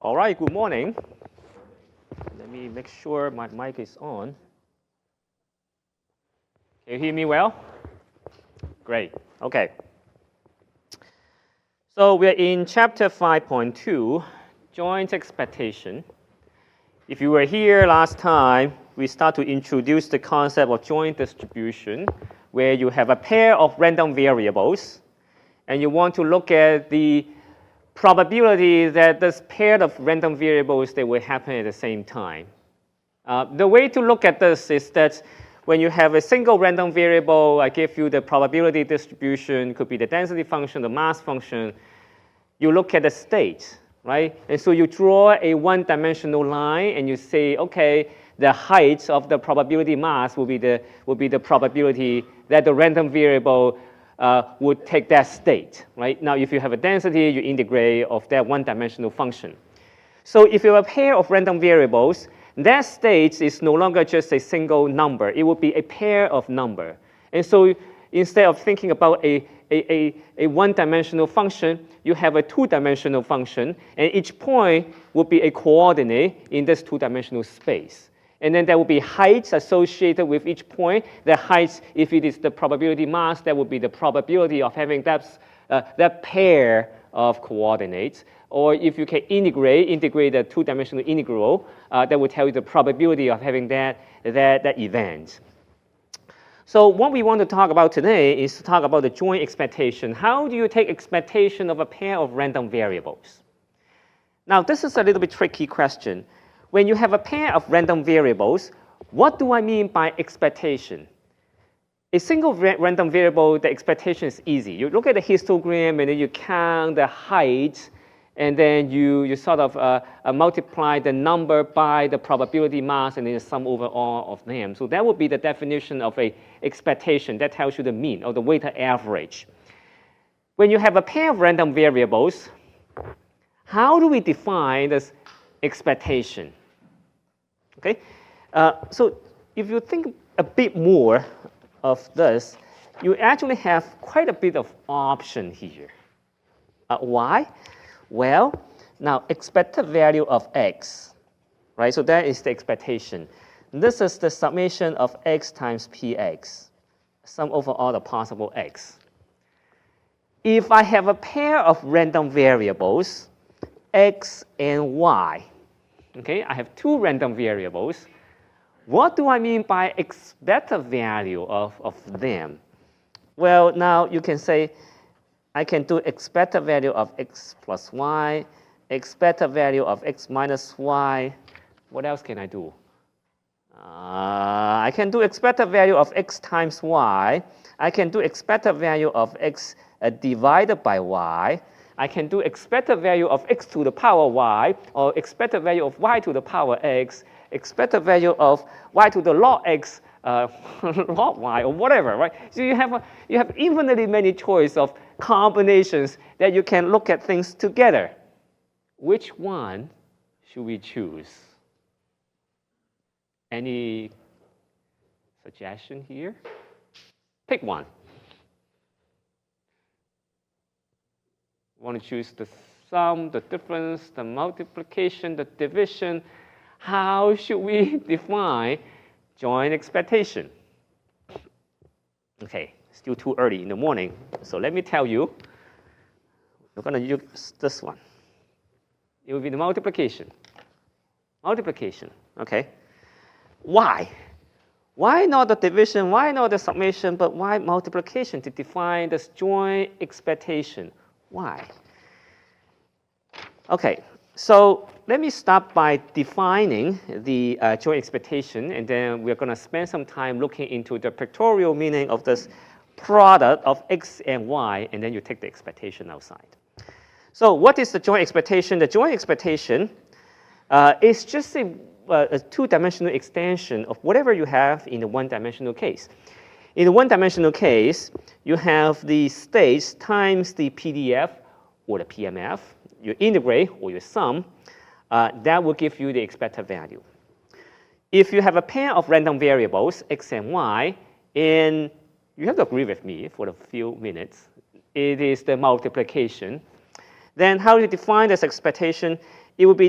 All right, good morning. Let me make sure my mic is on. Can you hear me well? Great, okay. So we're in chapter 5.2, joint expectation. If you were here last time, we start to introduce the concept of joint distribution, where you have a pair of random variables, and you want to look at the probability that this pair of random variables, they will happen at the same time. The way to look at this is that when you have a single random variable, I give you the probability distribution, could be the density function, the mass function. You look at the state, right? And so you draw a one-dimensional line and you say, okay, the height of the probability mass will be the probability that the random variable would take that state, right? Now, if you have a density, you integrate of that one-dimensional function. So if you have a pair of random variables, that state is no longer just a single number. It will be a pair of number. And so instead of thinking about a one-dimensional function, you have a two-dimensional function, and each point will be a coordinate in this two-dimensional space. And then there will be heights associated with each point. The height, if it is the probability mass, that would be the probability of having that pair of coordinates. Or if you can integrate the two-dimensional integral, that will tell you the probability of having that event. So what we want to talk about today is to talk about the joint expectation. How do you take expectation of a pair of random variables? Now, this is a little bit tricky question. When you have a pair of random variables, what do I mean by expectation? A single random variable, the expectation is easy. You look at the histogram and then you count the height, and then you sort of multiply the number by the probability mass and then you sum over all of them. So that would be the definition of a expectation. That tells you the mean or the weighted average. When you have a pair of random variables, how do we define this expectation? Okay, so if you think a bit more of this, you actually have quite a bit of option here. Why? Well, now expected value of x, right? So that is the expectation. This is the summation of x times px, sum over all the possible x. If I have a pair of random variables, x and y, okay, I have two random variables. What do I mean by expected value of them? Well, now you can say, I can do expected value of x plus y, expected value of x minus y. What else can I do? I can do expected value of x times y. I can do expected value of x divided by y. I can do expected value of x to the power y, or expected value of y to the power x, expected value of y to the log x, log y, or whatever, right? So you have infinitely many choice of combinations that you can look at things together. Which one should we choose? Any suggestion here? Pick one. Want to choose the sum, the difference, the multiplication, the division. How should we define joint expectation? Okay, still too early in the morning. So let me tell you, we're going to use this one. It will be the multiplication. Multiplication, okay. Why? Why not the division? Why not the summation? But why multiplication to define this joint expectation? Why? Okay, so let me start by defining the joint expectation, and then we're going to spend some time looking into the pictorial meaning of this product of x and y, and then you take the expectation outside. So what is the joint expectation? The joint expectation is just a two-dimensional extension of whatever you have in the one-dimensional case. In the one-dimensional case, you have the states times the PDF or the PMF. You integrate or you sum. That will give you the expected value. If you have a pair of random variables, x and y, and you have to agree with me for a few minutes, it is the multiplication. Then how do you define this expectation? it will be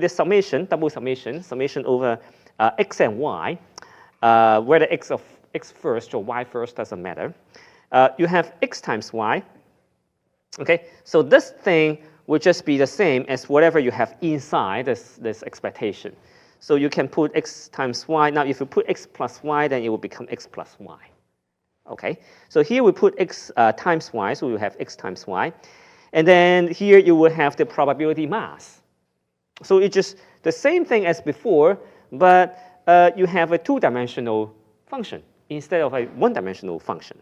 the summation, double summation, summation over x and y, whether x first or y first doesn't matter. You have x times y. Okay, so this thing will just be the same as whatever you have inside this expectation. So you can put x times y. Now, if you put x plus y, then it will become x plus y. Okay, so here we put x times y, so we will have x times y. And then here you will have the probability mass. So it's just the same thing as before, but you have a two-dimensional function instead of a one-dimensional function.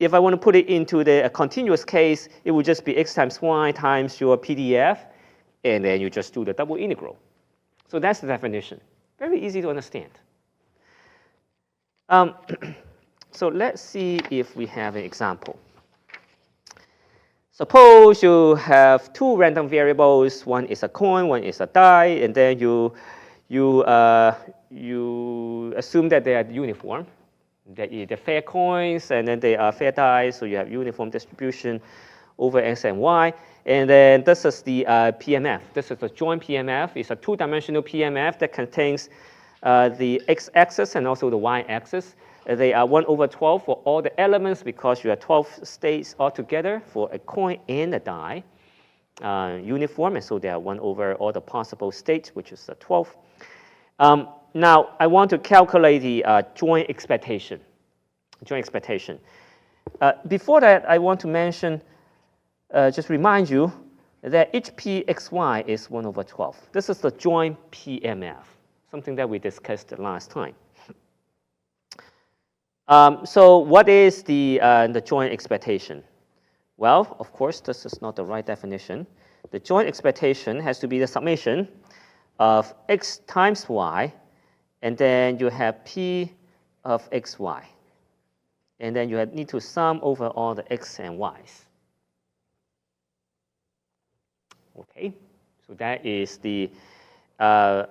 If I want to put it into the continuous case, it would just be x times y times your PDF, and then you just do the double integral. So that's the definition. Very easy to understand. So let's see if we have an example. Suppose you have two random variables. One is a coin, one is a die, and then you assume that they are uniform. They're fair coins, and then they are fair dice, so you have uniform distribution over x and y. And then this is the PMF. This is the joint PMF. It's a two-dimensional PMF that contains the x-axis and also the y-axis. They are 1 over 12 for all the elements because you have 12 states altogether for a coin and a die, uniform, and so they are 1 over all the possible states, which is 12. Now, I want to calculate the joint expectation. Before that, I want to mention, just remind you that each pxy is 1 over 12. This is the joint PMF, something that we discussed last time. So what is the joint expectation? Well, of course, this is not the right definition. The joint expectation has to be the summation of x times y, and then you have p of xy. And then you need to sum over all the x and y's. Okay, so that is the, so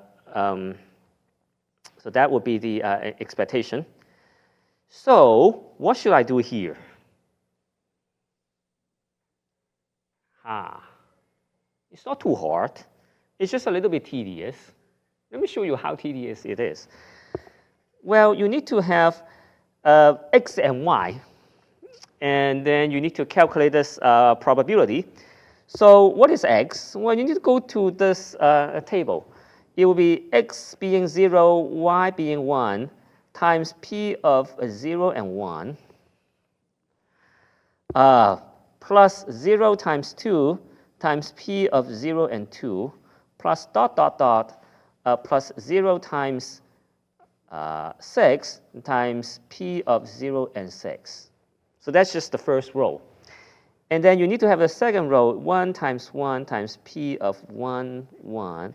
that would be the expectation. So what should I do here? It's not too hard. It's just a little bit tedious. Let me show you how tedious it is. Well, you need to have x and y, and then you need to calculate this probability. So what is x? Well, you need to go to this table. It will be x being 0, y being 1, times p of 0 and 1, plus 0 times 2 times p of 0 and 2, plus dot, dot, dot, plus 0 times 6 times p of 0 and 6. So that's just the first row. And then you need to have the second row, 1 times p of 1, 1,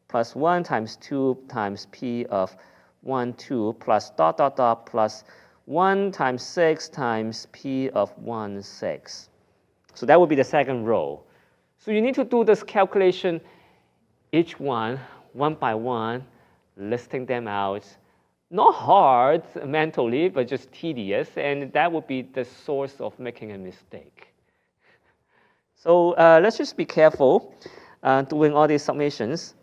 plus 1 times 2 times p of 1, 2, plus dot, dot, dot, plus 1 times 6 times p of 1, 6. So that would be the second row. So you need to do this calculation, each one by one, listing them out. Not hard mentally, but just tedious, and that would be the source of making a mistake. So let's just be careful doing all these summations.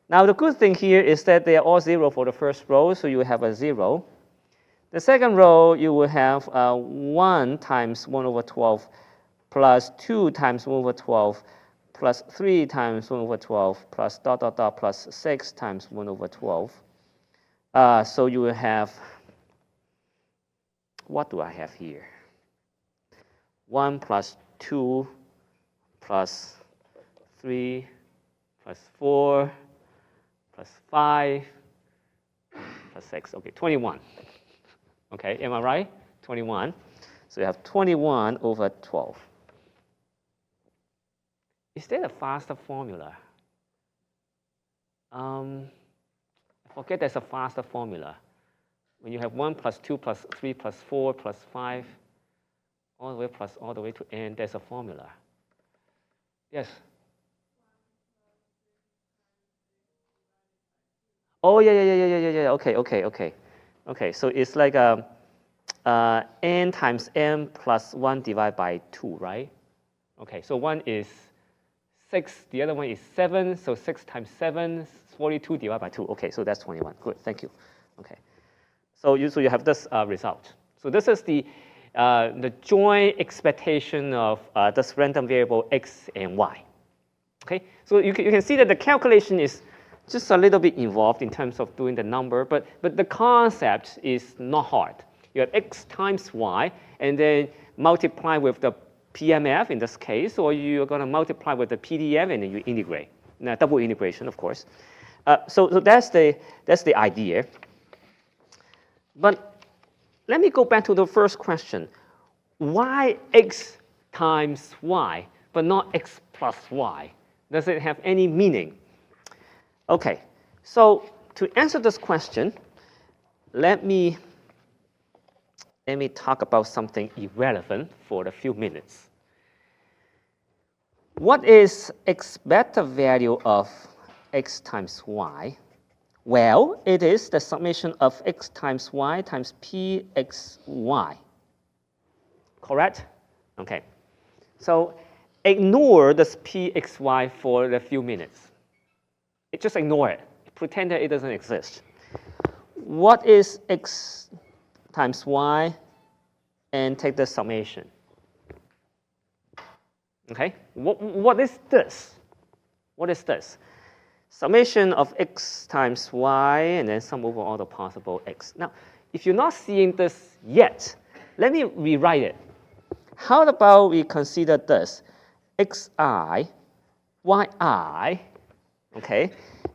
Now, the good thing here is that they are all 0 for the first row, so you have a 0. The second row, you will have 1 times 1 over 12 plus 2 times 1 over 12 plus 3 times 1 over 12 plus dot, dot, dot, plus 6 times 1 over 12. So you will have, what do I have here? 1 plus 2 plus 3 plus 4 plus 5 plus 6. Okay, 21. Okay, am I right? 21. So you have 21 over 12. Is there a faster formula? I forget there's a faster formula. When you have 1 plus 2 plus 3 plus 4 plus 5, all the way plus all the way to n, there's a formula. Yes? Oh, yeah. Okay, so it's like n times m plus 1 divided by 2, right? Okay, so 1 is 6, the other one is 7, so 6 times 7 is 42 divided by 2. Okay, so that's 21. Good, thank you. Okay, so you have this result. So this is the joint expectation of this random variable x and y. Okay, so you can see that the calculation is just a little bit involved in terms of doing the number, but the concept is not hard. You have x times y, and then multiply with the PMF in this case, or you're going to multiply with the PDF and then you integrate. Now, double integration, of course. So that's the idea. But let me go back to the first question. Why x times y, but not x plus y? Does it have any meaning? Okay, so to answer this question, let me talk about something irrelevant for a few minutes. What is expected value of x times y? Well, it is the summation of x times y times pxy. Correct? Okay. So ignore this pxy for a few minutes. Just ignore it. Pretend that it doesn't exist. What is x times y? And take the summation. Okay? What is this? What is this? Summation of x times y and then sum over all the possible x. Now, if you're not seeing this yet, let me rewrite it. How about we consider this? xi, yi, okay?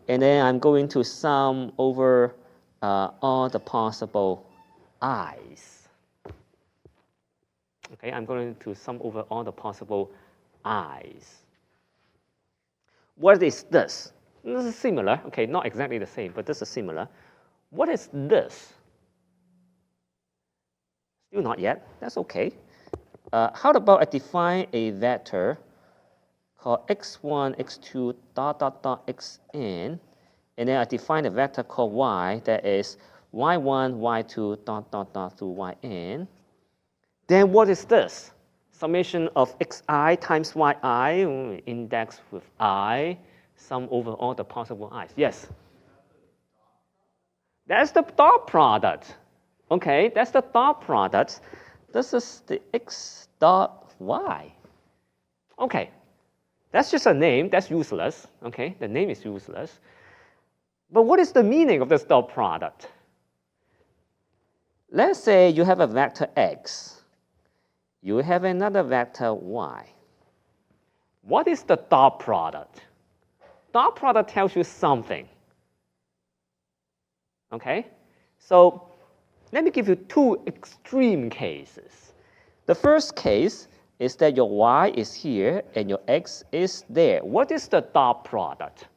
And then I'm going to sum over all the possible i's. Okay, I'm going to sum over all the possible i's. What is this? This is similar. Okay, not exactly the same, but this is similar. What is this? Still not yet. That's okay. How about I define a vector called x1, x2, dot, dot, dot, xn, and then I define a vector called y that is y1, y2, dot, dot, dot, through yn. Then what is this? Summation of xi times yi, index with I, sum over all the possible i's. Yes? That's the dot product. Okay, that's the dot product. This is the x dot y. Okay, that's just a name. That's useless. Okay, the name is useless. But what is the meaning of this dot product? Let's say you have a vector x. You have another vector y. What is the dot product? Dot product tells you something. Okay, so let me give you two extreme cases. The first case is that your y is here and your x is there. What is the dot product?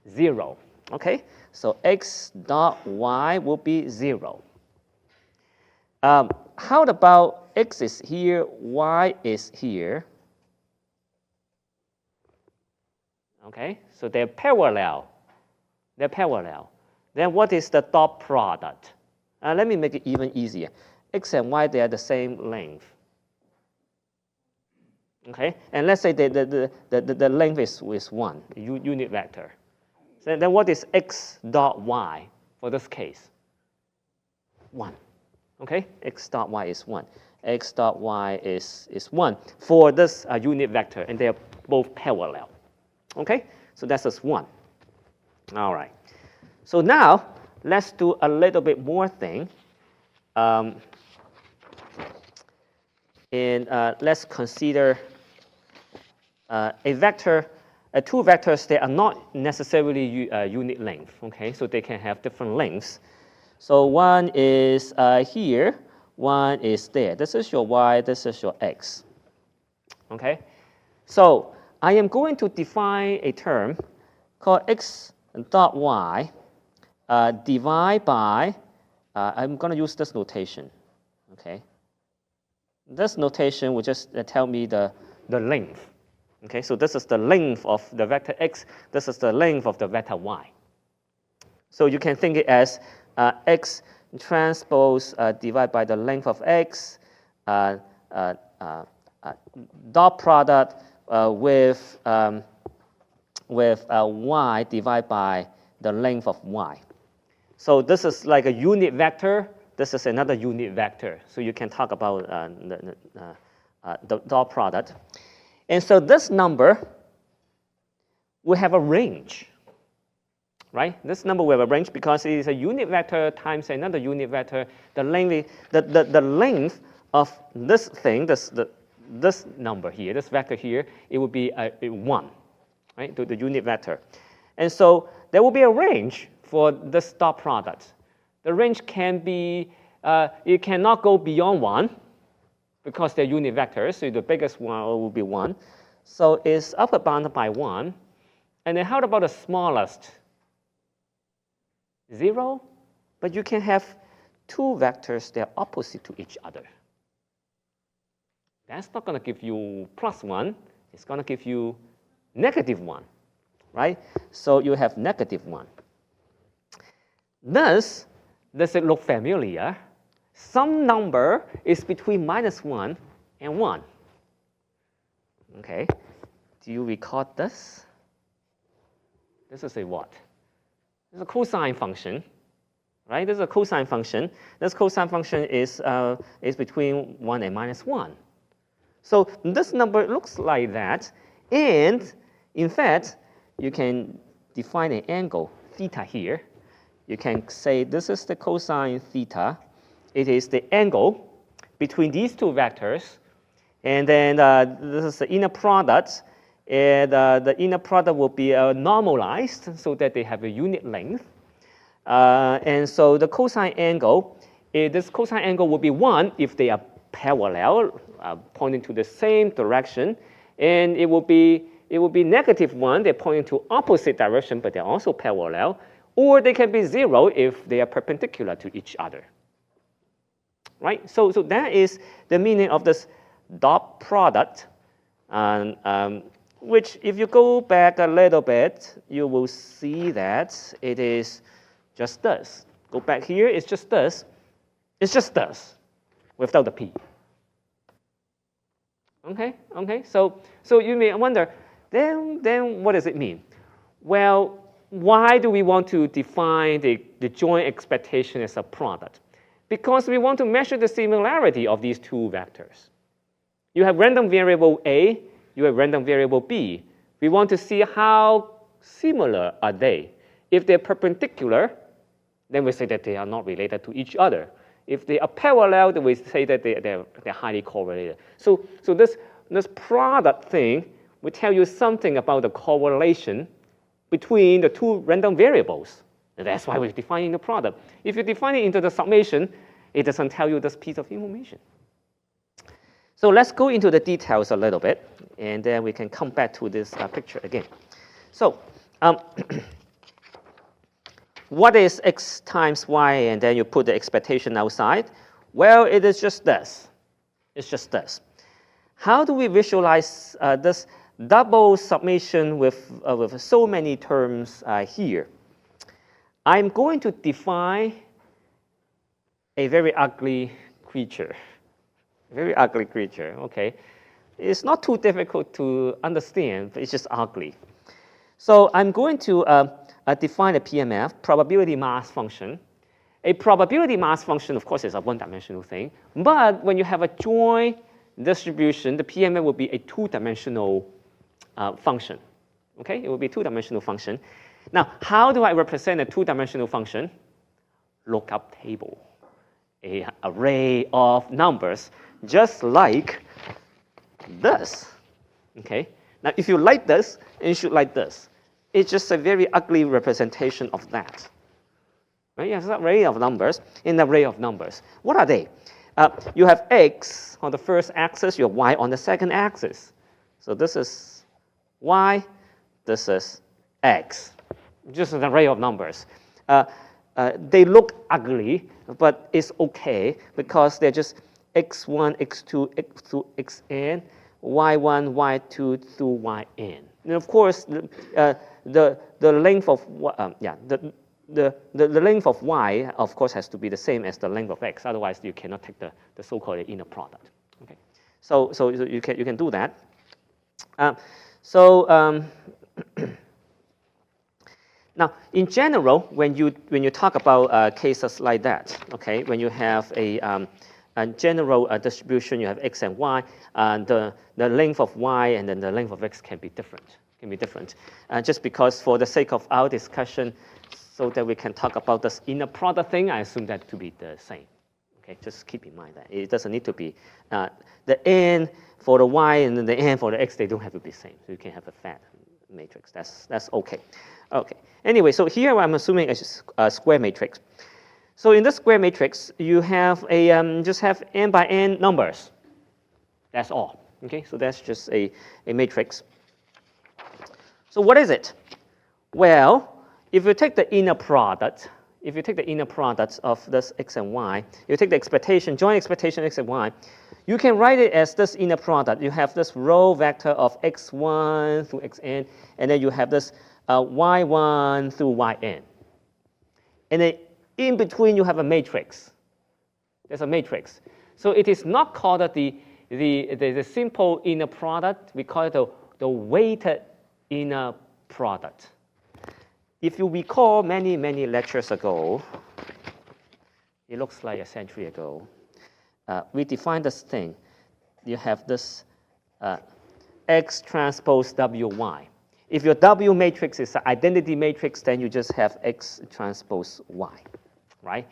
0. Okay, so x dot y will be 0. How about x is here, y is here? Okay, so they're parallel. They're parallel. Then what is the dot product? Let me make it even easier. X and y, they are the same length. Okay, and let's say the length is 1, unit vector. So then what is x dot y for this case? 1. Okay, x dot y is 1. X dot y is 1 for this unit vector, and they are both parallel. Okay, so that's just 1. All right. So now let's do a little bit more thing. Let's consider a vector, two vectors that are not necessarily unit length. Okay, so they can have different lengths. So one is here, one is there. This is your y, this is your x. Okay, so I am going to define a term called x dot y divide by, I'm going to use this notation. Okay, this notation will just tell me the length. Okay, so this is the length of the vector x, this is the length of the vector y. So you can think it as x transpose divided by the length of x, dot product with y divided by the length of y. So this is like a unit vector. This is another unit vector. So you can talk about the dot product. And so this number will have a range, right? This number will have a range because it is a unit vector times another unit vector. The length of this thing, this number here, this vector here, it would be a 1, right? The unit vector. And so there will be a range for this dot product. The range can be, it cannot go beyond 1 because they're unit vectors, so the biggest one will be 1. So it's upper bounded by 1. And then how about the smallest? 0? But you can have two vectors that are opposite to each other. That's not going to give you +1. It's going to give you -1, right? So you have -1. Thus, does it look familiar? Some number is between -1 and 1. Okay, do you recall this? This is a what? This is a cosine function, right? This is a cosine function. This cosine function is between 1 and -1. So this number looks like that, and in fact, you can define an angle theta here. You can say this is the cosine theta. It is the angle between these two vectors, and then this is the inner product, and the inner product will be normalized so that they have a unit length. And so the cosine angle, this cosine angle will be 1 if they are parallel, pointing to the same direction, and it will be -1. They're pointing to opposite direction, but they're also parallel, or they can be 0 if they are perpendicular to each other. Right? So that is the meaning of this dot product, which if you go back a little bit, you will see that it is just this. Go back here, it's just this. It's just this, without the P. Okay. So you may wonder, then what does it mean? Well, why do we want to define the joint expectation as a product? Because we want to measure the similarity of these two vectors. You have random variable A, you have random variable B. We want to see how similar are they. If they're perpendicular, then we say that they are not related to each other. If they are parallel, then we say that they're highly correlated. So this product thing will tell you something about the correlation between the two random variables. And that's why we're defining the product. If you define it into the summation, it doesn't tell you this piece of information. So let's go into the details a little bit, and then we can come back to this picture again. So what is x times y, and then you put the expectation outside? Well, it is just this. It's just this. How do we visualize this double summation with so many terms here? I'm going to define a very ugly creature. Very ugly creature, okay? It's not too difficult to understand, but it's just ugly. So I'm going to define a PMF, probability mass function. A probability mass function, of course, is a one-dimensional thing. But when you have a joint distribution, the PMF will be a two-dimensional function. Okay, it will be a two-dimensional function. Now, how do I represent a two-dimensional function? Lookup table, an array of numbers, just like this. Okay. Now, if you like this, you should like this. It's just a very ugly representation of that. Right? You have an array of numbers. In an array of numbers, what are they? You have x on the first axis. You have y on the second axis. So this is y. This is x. Just an array of numbers. They look ugly, but it's okay because they're just x1, x2, x through xn, y1, y2 through yn. And of course, the length of the length of y, of course, has to be the same as the length of x. Otherwise, you cannot take the so-called inner product. Okay, so you can do that. So now, in general, when you talk about cases like that, okay, when you have a general distribution, you have x and y, the length of y and then the length of x can be different. Just because for the sake of our discussion, so that we can talk about this inner product thing, I assume that to be the same. Okay, just keep in mind that it doesn't need to be the n for the y and then the n for the x. They don't have to be the same. So you can have a fat matrix. That's okay. Okay. Anyway, so here I'm assuming a square matrix. So in this square matrix, you have a just have n by n numbers. That's all. Okay. So that's just a matrix. So what is it? Well, if you take the inner product, of this x and y, you take the expectation, joint expectation x and y, you can write it as this inner product. You have this row vector of x1 through xn, and then you have this y1 through yn. And then in between you have a matrix. There's a matrix. So it is not called the simple inner product. We call it the weighted inner product. If you recall many lectures ago, it looks like a century ago, we defined this thing. You have this X transpose WY. If your W matrix is an identity matrix, then you just have X transpose Y, right?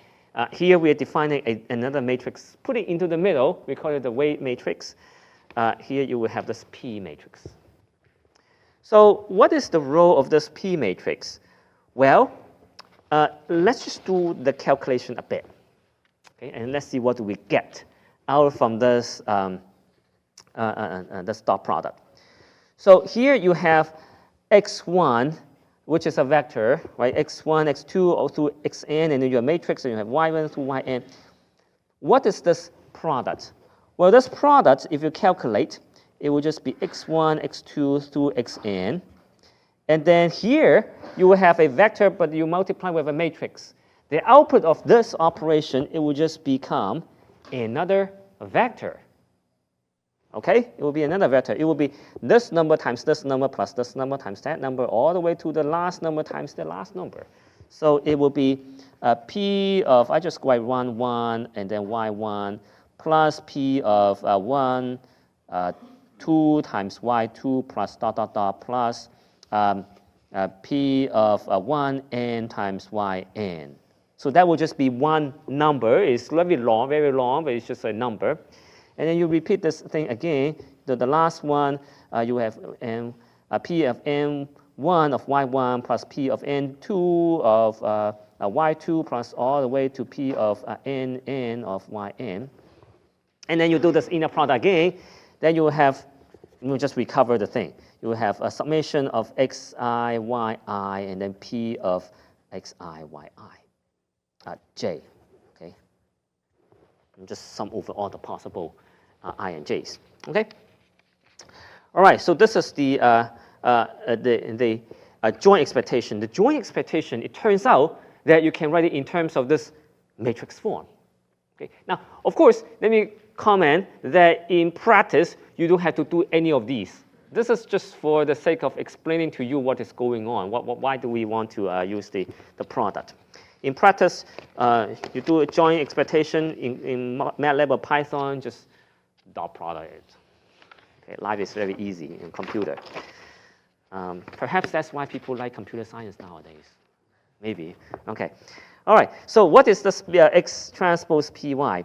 Here we are defining another matrix, put it into the middle. We call it the weight matrix. Here you will have this P matrix. So what is the role of this P matrix? Well, let's just do the calculation a bit, okay? And let's see what do we get out from this this dot product. So here you have x1, which is a vector, right? x1, x2 through xn, and then you have matrix, and you have y1 through yn. What is this product? Well, this product, if you calculate, it will just be x1, x2 through xn. And then here, you will have a vector, but you multiply with a matrix. The output of this operation, it will just become another vector. Okay? It will be another vector. It will be this number times this number plus this number times that number, all the way to the last number times the last number. So it will be P of, I just write 1, 1, and then y1, plus P of 1, 2 times y2 plus dot, dot, dot, plus P of 1n times yn. So that will just be one number. It's very long, but it's just a number. And then you repeat this thing again. The last one, you have P of n1 of y1 plus P of n2 of y2 plus all the way to P of nn of yn. And then you do this inner product again. Then you will just recover the thing. You will have a summation of xi, yi, and then P of xi, yi, j. Okay? And just sum over all the possible I and j's. Okay? All right. So this is the joint expectation. The joint expectation. It turns out that you can write it in terms of this matrix form. Okay? Now, of course, let me comment that in practice you don't have to do any of these. This is just for the sake of explaining to you what is going on. Why do we want to use the product? In practice, you do a joint expectation in MATLAB or Python, just dot product it. Okay, life is very easy in computer. Perhaps that's why people like computer science nowadays. Maybe. Okay. All right. So what is this X transpose PY?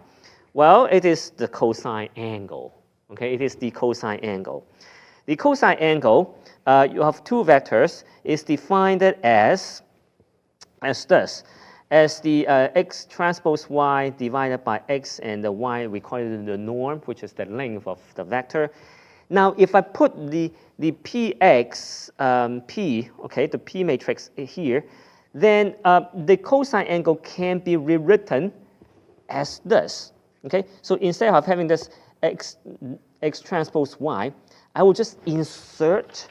Well, it is the cosine angle. Okay, it is the cosine angle. The cosine angle, you have two vectors, is defined as this. As the x transpose y divided by x and the y, we call it the norm, which is the length of the vector. Now, if I put the px, p, okay, the p matrix here, then the cosine angle can be rewritten as this. Okay, so instead of having this x transpose y, I will just insert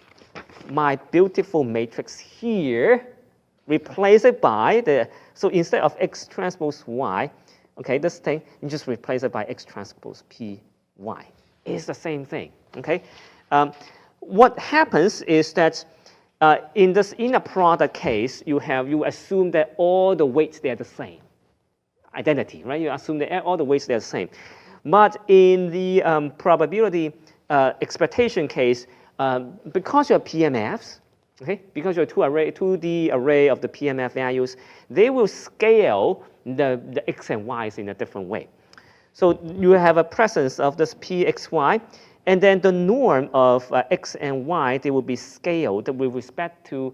my beautiful matrix here, replace it by so instead of x transpose y, okay, this thing, you just replace it by x transpose p y. It's the same thing, okay? what happens is that in this inner product case, you assume that all the weights, they are the same. Identity, right? You assume that all the weights, they are the same. But in the probability expectation case, because you have PMFs, okay, because you have 2D array of the PMF values, they will scale the x and y's in a different way. So you have a presence of this pxy, and then the norm of x and y, they will be scaled with respect to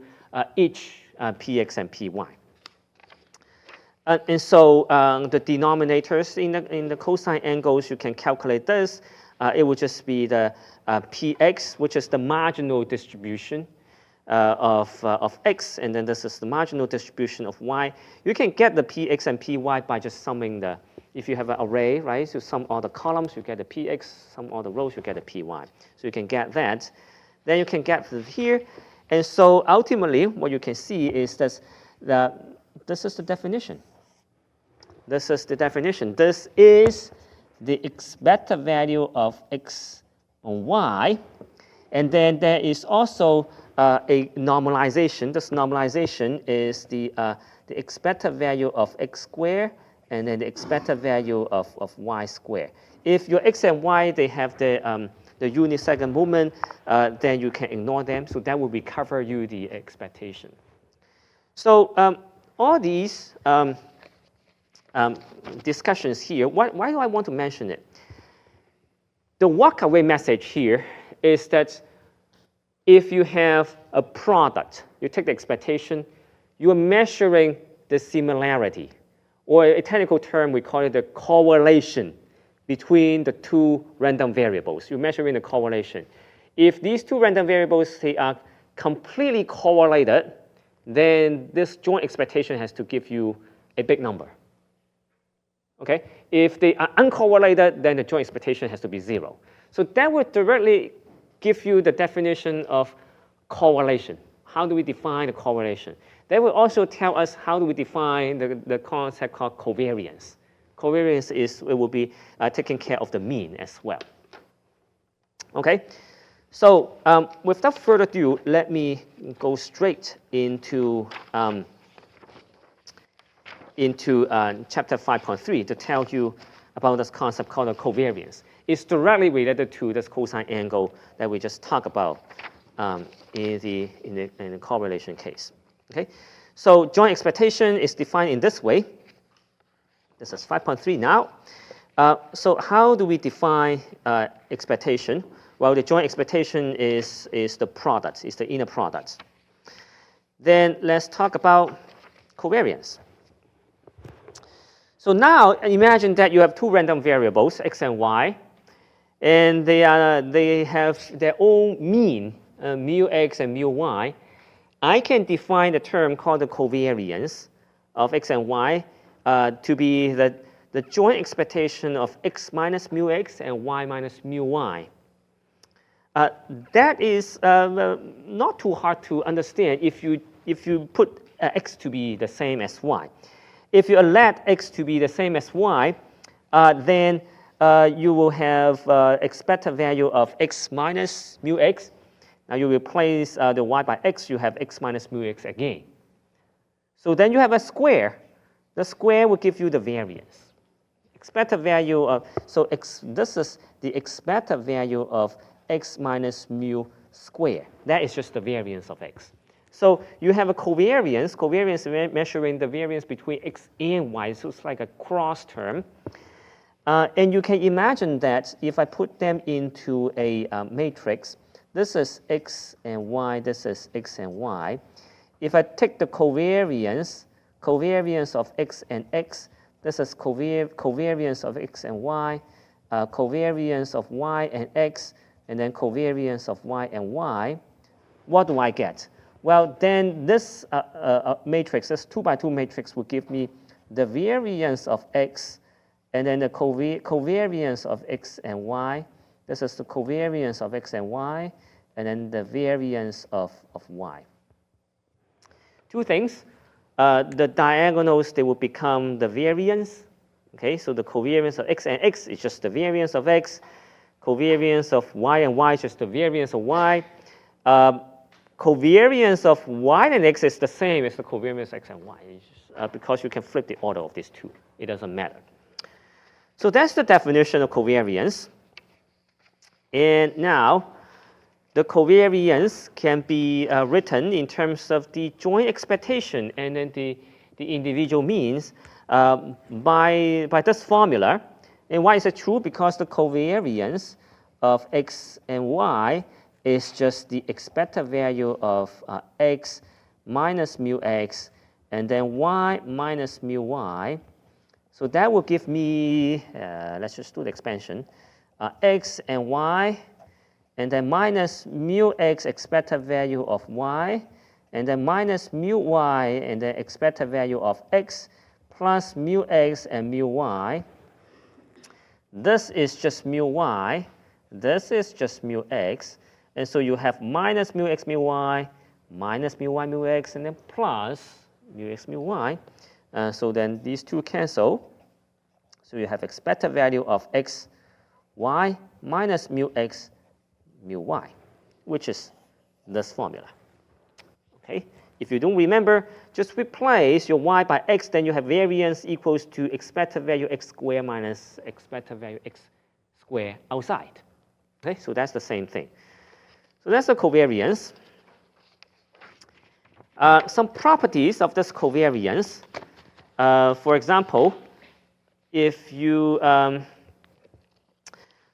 each px and py. And so the denominators in the cosine angles, you can calculate this. It would just be the px, which is the marginal distribution of x, and then this is the marginal distribution of y. You can get the px and py by just summing the, if you have an array, right, so sum all the columns, you get the px, sum all the rows, you get the py. So you can get that. Then you can get here. And so ultimately, what you can see is that this is the definition. This is the definition. This is the expected value of x and y. And then there is also a normalization. This normalization is the expected value of x squared and then the expected value of y squared. If your x and y, they have the unisecond movement, then you can ignore them. So that will recover you the expectation. So all these discussions here, why do I want to mention it? The walk-away message here is that if you have a product, you take the expectation, you are measuring the similarity, or a technical term, we call it the correlation between the two random variables. You're measuring the correlation. If these two random variables, they are completely correlated, then this joint expectation has to give you a big number. Okay? If they are uncorrelated, then the joint expectation has to be 0. So that would directly give you the definition of correlation. How do we define the correlation? That will also tell us how do we define the concept called covariance. Covariance is, it will be taking care of the mean as well. Okay? So without further ado, let me go straight into chapter 5.3 to tell you about this concept called a covariance. It's directly related to this cosine angle that we just talked about in the correlation case. Okay, so joint expectation is defined in this way. This is 5.3 now. So how do we define expectation? Well, the joint expectation is the product, is the inner product. Then let's talk about covariance. So now imagine that you have two random variables, x and y, and they have their own mean, mu x and mu y. I can define the term called the covariance of x and y to be the joint expectation of x minus mu x and y minus mu y. That is not too hard to understand if you put x to be the same as y. If you let x to be the same as y, then you will have expected value of x minus mu x. Now you replace the y by x, you have x minus mu x again. So then you have a square. The square will give you the variance. Expected value of, so this is the expected value of x minus mu square. That is just the variance of x. So you have a covariance measuring the variance between x and y, so it's like a cross term. And you can imagine that if I put them into a matrix, this is x and y, this is x and y. If I take the covariance of x and x, this is covariance of x and y, covariance of y and x, and then covariance of y and y. What do I get? Well, then this matrix, this 2 by 2 matrix, will give me the variance of x, and then the covariance of x and y. This is the covariance of x and y, and then the variance of y. Two things. The diagonals, they will become the variance. Okay, so the covariance of x and x is just the variance of x. Covariance of y and y is just the variance of y. covariance of y and x is the same as the covariance of x and y, because you can flip the order of these two. It doesn't matter. So that's the definition of covariance. And now, the covariance can be written in terms of the joint expectation and then the individual means by this formula. And why is it true? Because the covariance of x and y is just the expected value of x minus mu x and then y minus mu y. So that will give me, let's just do the expansion, x and y, and then minus mu x expected value of y, and then minus mu y and the expected value of x, plus mu x and mu y. This is just mu y, this is just mu x, and so you have minus mu x mu y, minus mu y mu x, and then plus mu x mu y. So then these two cancel. So you have expected value of x, y minus mu x mu y, which is this formula. Okay? If you don't remember, just replace your y by x, then you have variance equals to expected value x squared minus expected value x squared outside. Okay? So that's the same thing. So that's the covariance. Some properties of this covariance. For example, if you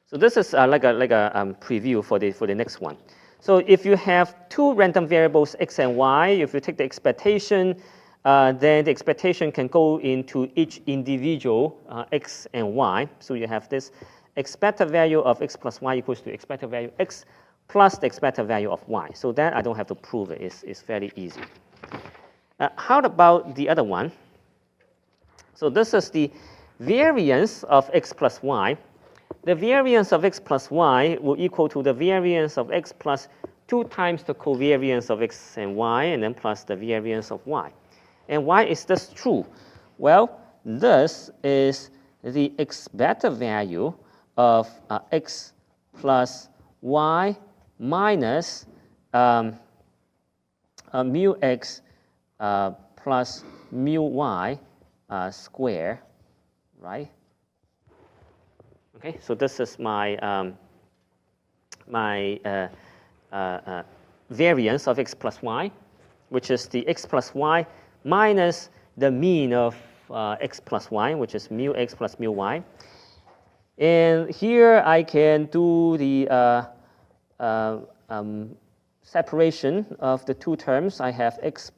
so this is like a preview for the next one. So if you have two random variables x and y, if you take the expectation, then the expectation can go into each individual x and y. So you have this expected value of x plus y equals to expected value x plus the expected value of y. So that I don't have to prove it. It's fairly easy. How about the other one? So this is the variance of x plus y. The variance of x plus y will equal to the variance of x plus 2 times the covariance of x and y, and then plus the variance of y. And why is this true? Well, this is the expected value of x plus y minus mu x plus mu y square, right? Okay, so this is my variance of x plus y, which is the x plus y minus the mean of x plus y, which is mu x plus mu y. And here I can do the separation of the two terms. I have x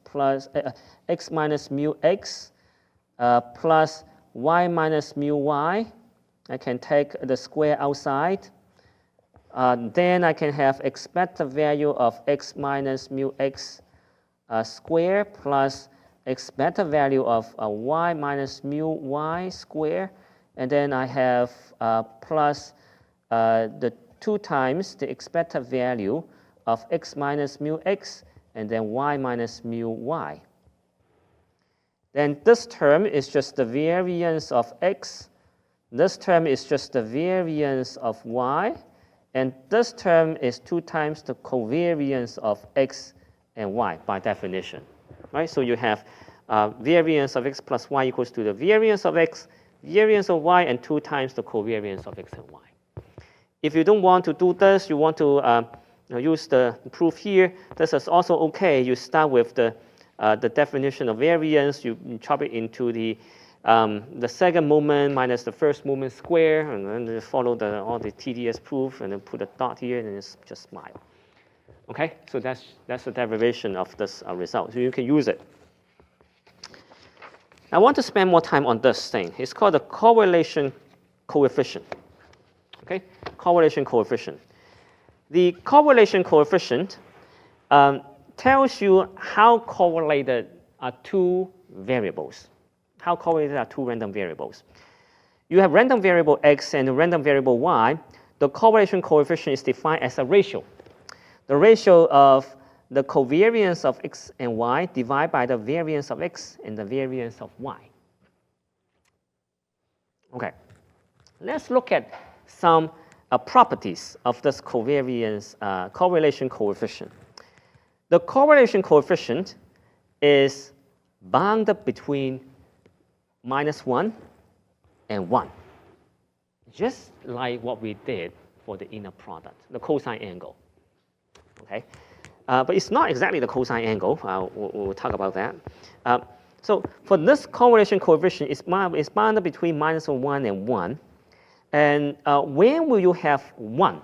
minus mu x plus y minus mu y. I can take the square outside. Then I can have expected value of x minus mu x square plus expected value of y minus mu y square. And then I have plus the 2 times the expected value of x minus mu x and then y minus mu y. Then this term is just the variance of x. This term is just the variance of y. And this term is 2 times the covariance of x and y by definition. Right? So you have variance of x plus y equals to the variance of x, variance of y, and 2 times the covariance of x and y. If you don't want to do this, you want to use the proof here, this is also okay. You start with the definition of variance, you chop it into the second moment minus the first moment square, and then you follow all the TDS proof, and then put a dot here, and then just smile. Okay, so that's the derivation of this result. So you can use it. I want to spend more time on this thing. It's called the correlation coefficient. Okay, correlation coefficient. The correlation coefficient tells you how correlated are two variables. How correlated are two random variables. You have random variable x and random variable y. The correlation coefficient is defined as a ratio. The ratio of the covariance of x and y divided by the variance of x and the variance of y. Okay, let's look at some properties of this covariance correlation coefficient. The correlation coefficient is bounded between -1 and 1, just like what we did for the inner product, the cosine angle. Okay, but it's not exactly the cosine angle. We'll talk about that. So for this correlation coefficient, it's bounded between -1 and 1. And when will you have 1?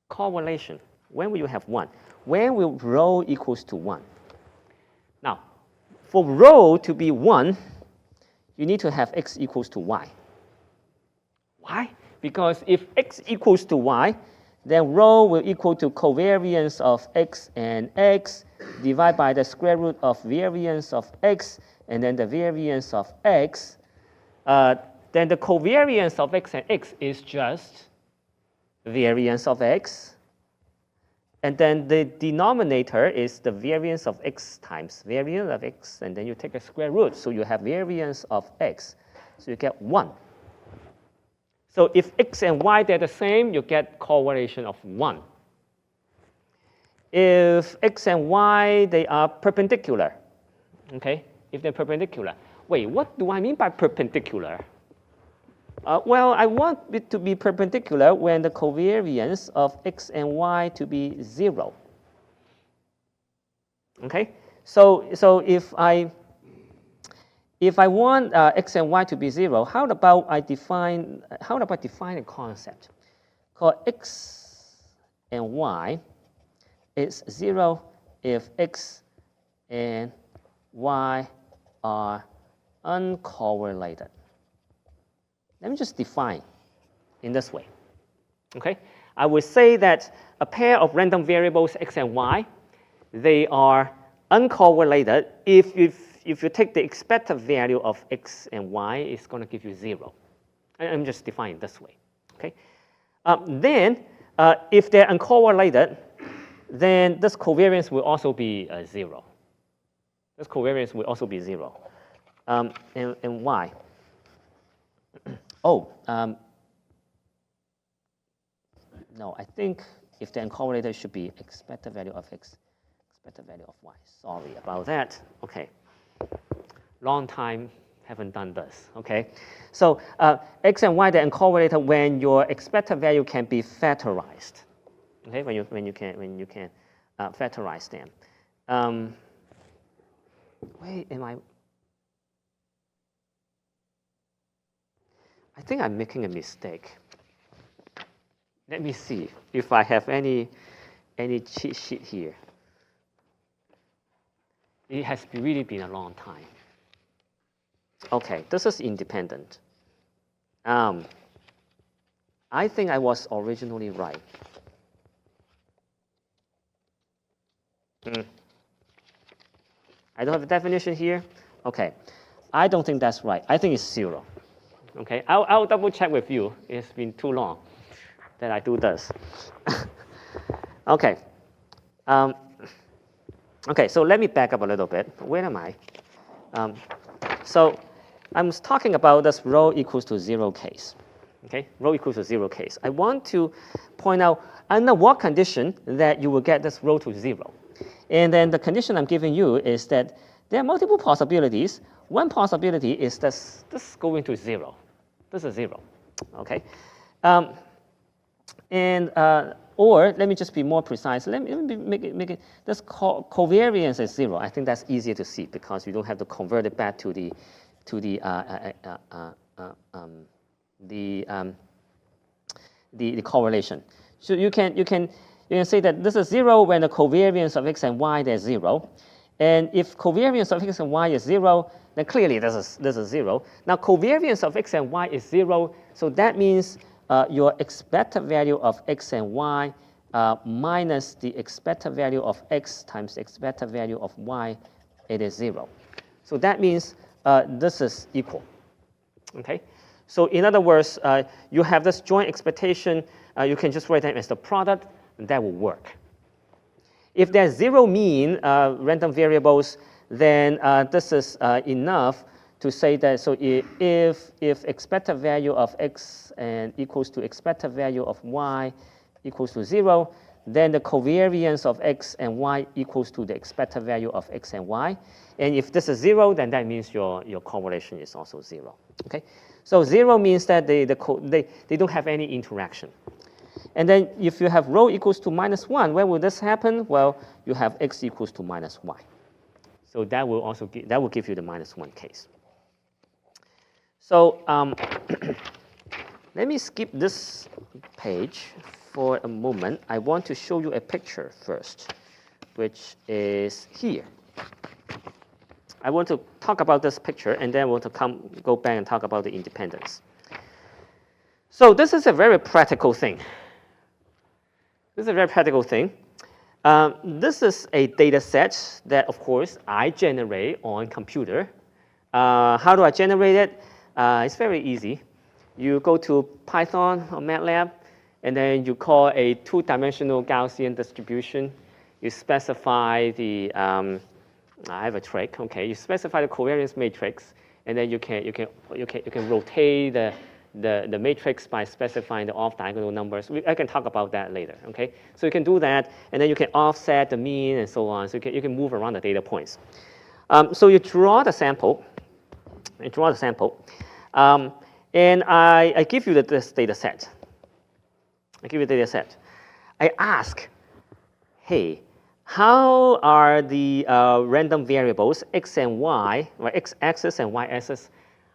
Correlation. When will you have 1? When will rho equals to 1? Now, for rho to be 1, you need to have x equals to y. Why? Because if x equals to y, then rho will equal to covariance of x and x divided by the square root of variance of x, and then the variance of x. Then the covariance of x and x is just variance of x. And then the denominator is the variance of x times variance of x, and then you take a square root. So you have variance of x. So you get 1. So if x and y, they're the same, you get correlation of 1. If x and y, they are perpendicular, okay? If they're perpendicular. Wait, what do I mean by perpendicular? Well, I want it to be perpendicular when the covariance of x and y to be 0. Okay? So if I want x and y to be 0, how about I define a concept called x and y is 0 if x and y are uncorrelated. Let me just define in this way. Okay? I would say that a pair of random variables x and y, they are uncorrelated if you take the expected value of x and y, it's going to give you 0. I'm just defining this way. Okay? Then, if they're uncorrelated, then this covariance will also be 0. This covariance will also be 0. And why? No, I think if they're uncorrelated, it should be expected value of x, expected value of y. Sorry about that. Okay. Long time haven't done this. Okay. So x and y, they're uncorrelated when your expected value can be factorized. Okay, when you can factorize them. Wait, I think I'm making a mistake. Let me see if I have any cheat sheet here. It has really been a long time. Okay, this is independent. I think I was originally right. I don't have a definition here. Okay, I don't think that's right. I think it's 0. Okay, I'll double check with you. It's been too long that I do this. Okay. Okay, so let me back up a little bit. Where am I? So I'm talking about this rho equals to 0 case. Okay, rho equals to 0 case. I want to point out under what condition that you will get this rho to 0. And then the condition I'm giving you is that there are multiple possibilities. One possibility is this going to 0. This is 0. Okay. Or let me just be more precise. Let me make it this covariance is 0. I think that's easier to see because you don't have to convert it back to the correlation. So you can say that this is 0 when the covariance of x and y is 0. And if covariance of x and y is 0, then clearly this is 0. Now covariance of x and y is 0, so that means your expected value of x and y minus the expected value of x times the expected value of y, it is 0. So that means this is equal. Okay? So in other words, you have this joint expectation. You can just write them as the product, and that will work. If there's 0 mean random variables, then this is enough to say that, so if expected value of x and equals to expected value of y equals to 0, then the covariance of x and y equals to the expected value of x and y. And if this is 0, then that means your correlation is also 0. Okay? So 0 means that they don't have any interaction. And then if you have rho equals to -1, when will this happen? Well, you have x equals to -y. So that will also give you the -1 case. So let me skip this page for a moment. I want to show you a picture first, which is here. I want to talk about this picture, and then I want to go back and talk about the independence. So this is a very practical thing. This is a very practical thing. This is a data set that, of course, I generate on computer. How do I generate it? It's very easy. You go to Python or MATLAB, and then you call a two-dimensional Gaussian distribution. You specify the I have a trick. Okay, you specify the covariance matrix, and then you can rotate the matrix by specifying the off-diagonal numbers. I can talk about that later. Okay, so you can do that, and then you can offset the mean and so on. So you can move around the data points. So you draw the sample. And I give you this data set. I ask, hey, how are the random variables x and y, or x-axis and y-axis,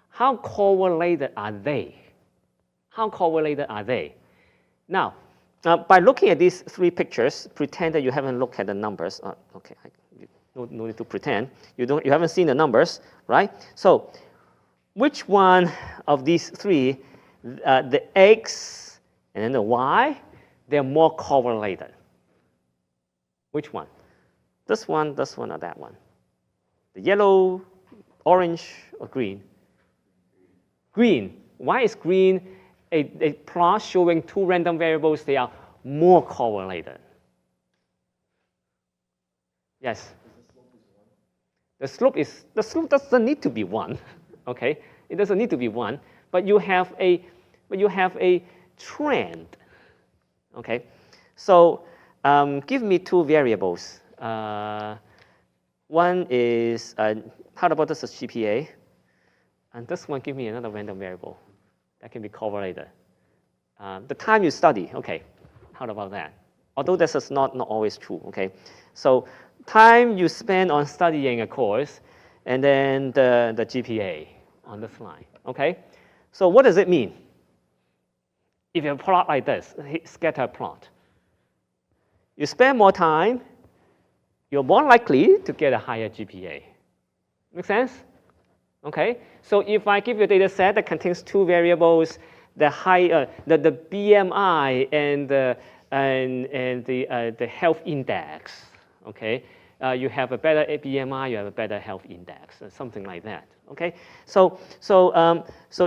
how correlated are they? Now, by looking at these three pictures, pretend that you haven't looked at the numbers. Okay, no need to pretend. You haven't seen the numbers, right? So, which one of these three, the x and then the y, they're more correlated? Which one? This one, or that one? The yellow, orange, or green? Green. Why is green a plot showing two random variables? They are more correlated. Yes? The slope doesn't need to be 1. Okay, it doesn't need to be 1, but you have a trend. Okay, so give me two variables. One is how about this is GPA, and this one give me another random variable that can be correlated. The time you study. Okay, how about that? Although this is not always true. Okay, so time you spend on studying a course, and then the GPA on this line, okay? So what does it mean? If you have a plot like this, scatter plot, you spend more time, you're more likely to get a higher GPA. Make sense? Okay, so if I give you a data set that contains two variables, the BMI and the health index, okay? You have a better BMI, you have a better health index, something like that. Okay, so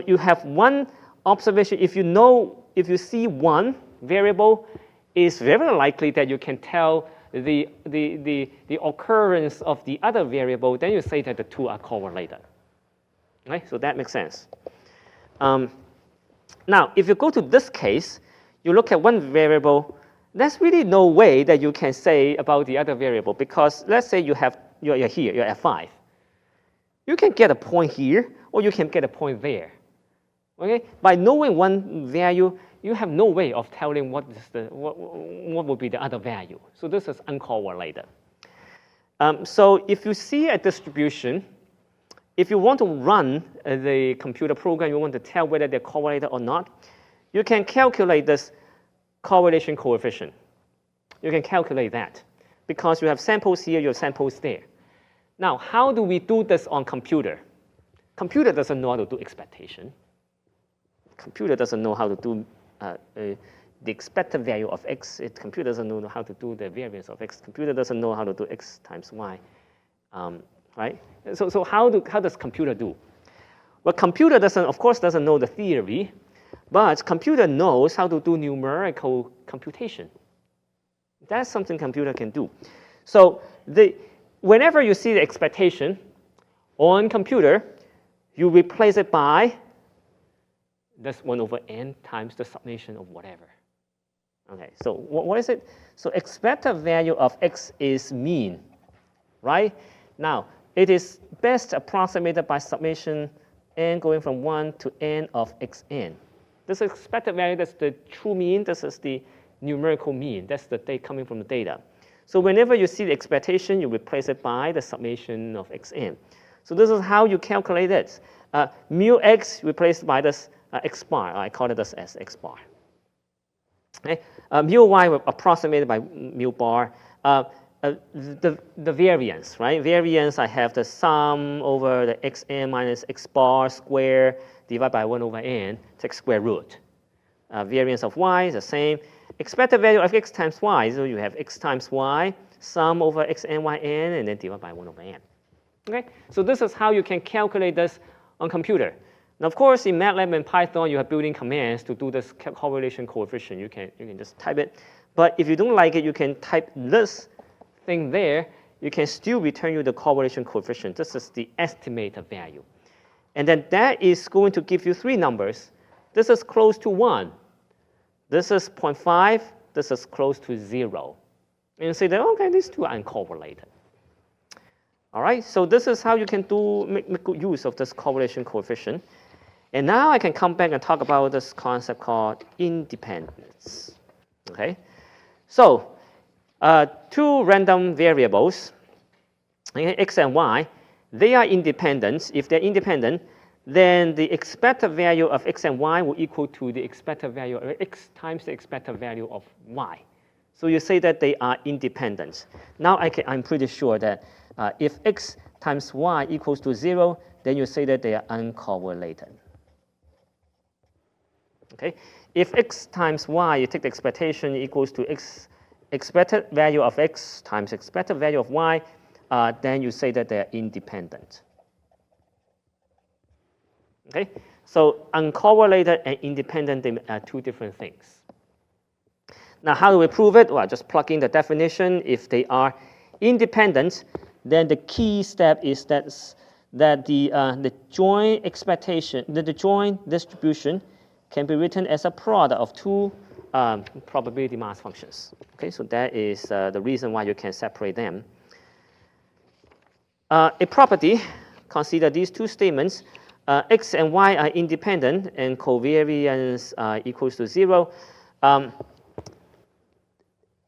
you have one observation. If you see one variable, it's very likely that you can tell the occurrence of the other variable. Then you say that the two are correlated. Right, so that makes sense. Now, if you go to this case, you look at one variable. There's really no way that you can say about the other variable, because let's say you're here, you're at 5. You can get a point here, or you can get a point there. Okay? By knowing one value, you have no way of telling what would be the other value. So this is uncorrelated. So if you see a distribution, if you want to run the computer program, you want to tell whether they're correlated or not, you can calculate this correlation coefficient. You can calculate that because you have samples here, you have samples there. Now, how do we do this on computer? Computer doesn't know how to do expectation. Computer doesn't know how to do the expected value of x. Computer doesn't know how to do the variance of x. Computer doesn't know how to do x times y, right? So how does computer do? Well, computer of course doesn't know the theory, but computer knows how to do numerical computation. That's something computer can do. So whenever you see the expectation on computer, you replace it by this 1 over n times the summation of whatever. Okay, so what is it? So expected value of x is mean, right? Now, it is best approximated by summation n going from 1 to n of xn. This expected value, that's the true mean. This is the numerical mean. That's the data coming from the data. So whenever you see the expectation, you replace it by the summation of xn. So this is how you calculate it. Mu x replaced by this x bar. I call it this as x bar. Okay? Mu y approximated by mu bar. The variance, right? Variance, I have the sum over the xn minus x bar square divided by 1 over n, take square root. Variance of y is the same. Expected value of x times y, so you have x times y, sum over xn, yn, and then divided by 1 over n. Okay? So this is how you can calculate this on computer. Now, of course, in MATLAB and Python, you have built-in commands to do this correlation coefficient. You can just type it. But if you don't like it, you can type this thing there. You can still return you the correlation coefficient. This is the estimated value. And then that is going to give you 3 numbers. This is close to 1. This is 0.5. This is close to 0. And you say that, okay, these two are uncorrelated. All right, so this is how you can make good use of this correlation coefficient. And now I can come back and talk about this concept called independence. Okay, so 2 random variables, x and y, they are independent. If they're independent, then the expected value of x and y will equal to the expected value of x times the expected value of y. So you say that they are independent. Now I'm pretty sure that if x times y equals to 0, then you say that they are uncorrelated. Okay? If x times y, you take the expectation equals to x expected value of x times expected value of y, then you say that they are independent. Okay? So uncorrelated and independent, they are 2 different things. Now, how do we prove it? Well, just plug in the definition. If they are independent, then the key step is that the joint expectation, the joint distribution can be written as a product of 2 probability mass functions. Okay, so that is the reason why you can separate them. A property, consider these 2 statements. X and y are independent and covariance equals to 0.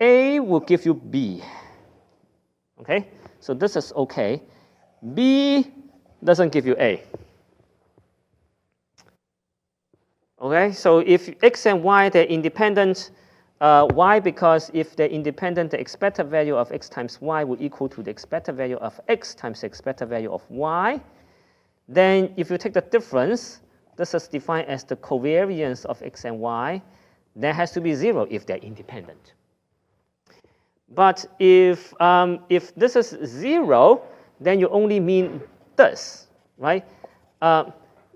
A will give you B. Okay, so this is okay. B doesn't give you A. Okay, so if x and y, they're independent, why? Because if they're independent, the expected value of x times y will equal to the expected value of x times the expected value of y. Then if you take the difference, this is defined as the covariance of x and y. That has to be 0 if they're independent. But if this is 0, then you only mean this, right?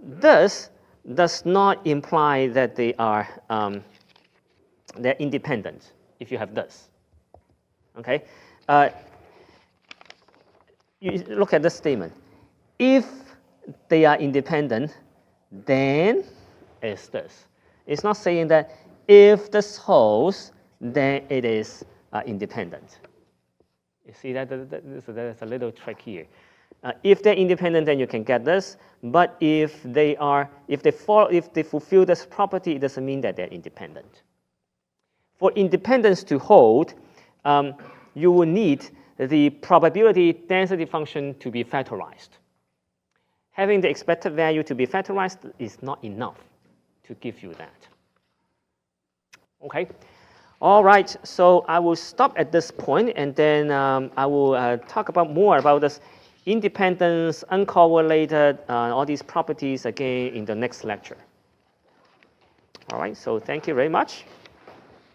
This does not imply that they are they're independent if you have this. Okay? You look at this statement. If they are independent, then it's this. It's not saying that if this holds, then it is independent. You see that there's a little trick here. If they're independent, then you can get this. But if they fulfill this property, it doesn't mean that they're independent. For independence to hold, you will need the probability density function to be factorized. Having the expected value to be factorized is not enough to give you that. Okay. All right. So I will stop at this point, and then I will talk about more about this independence, uncorrelated, all these properties again in the next lecture. All right. So thank you very much.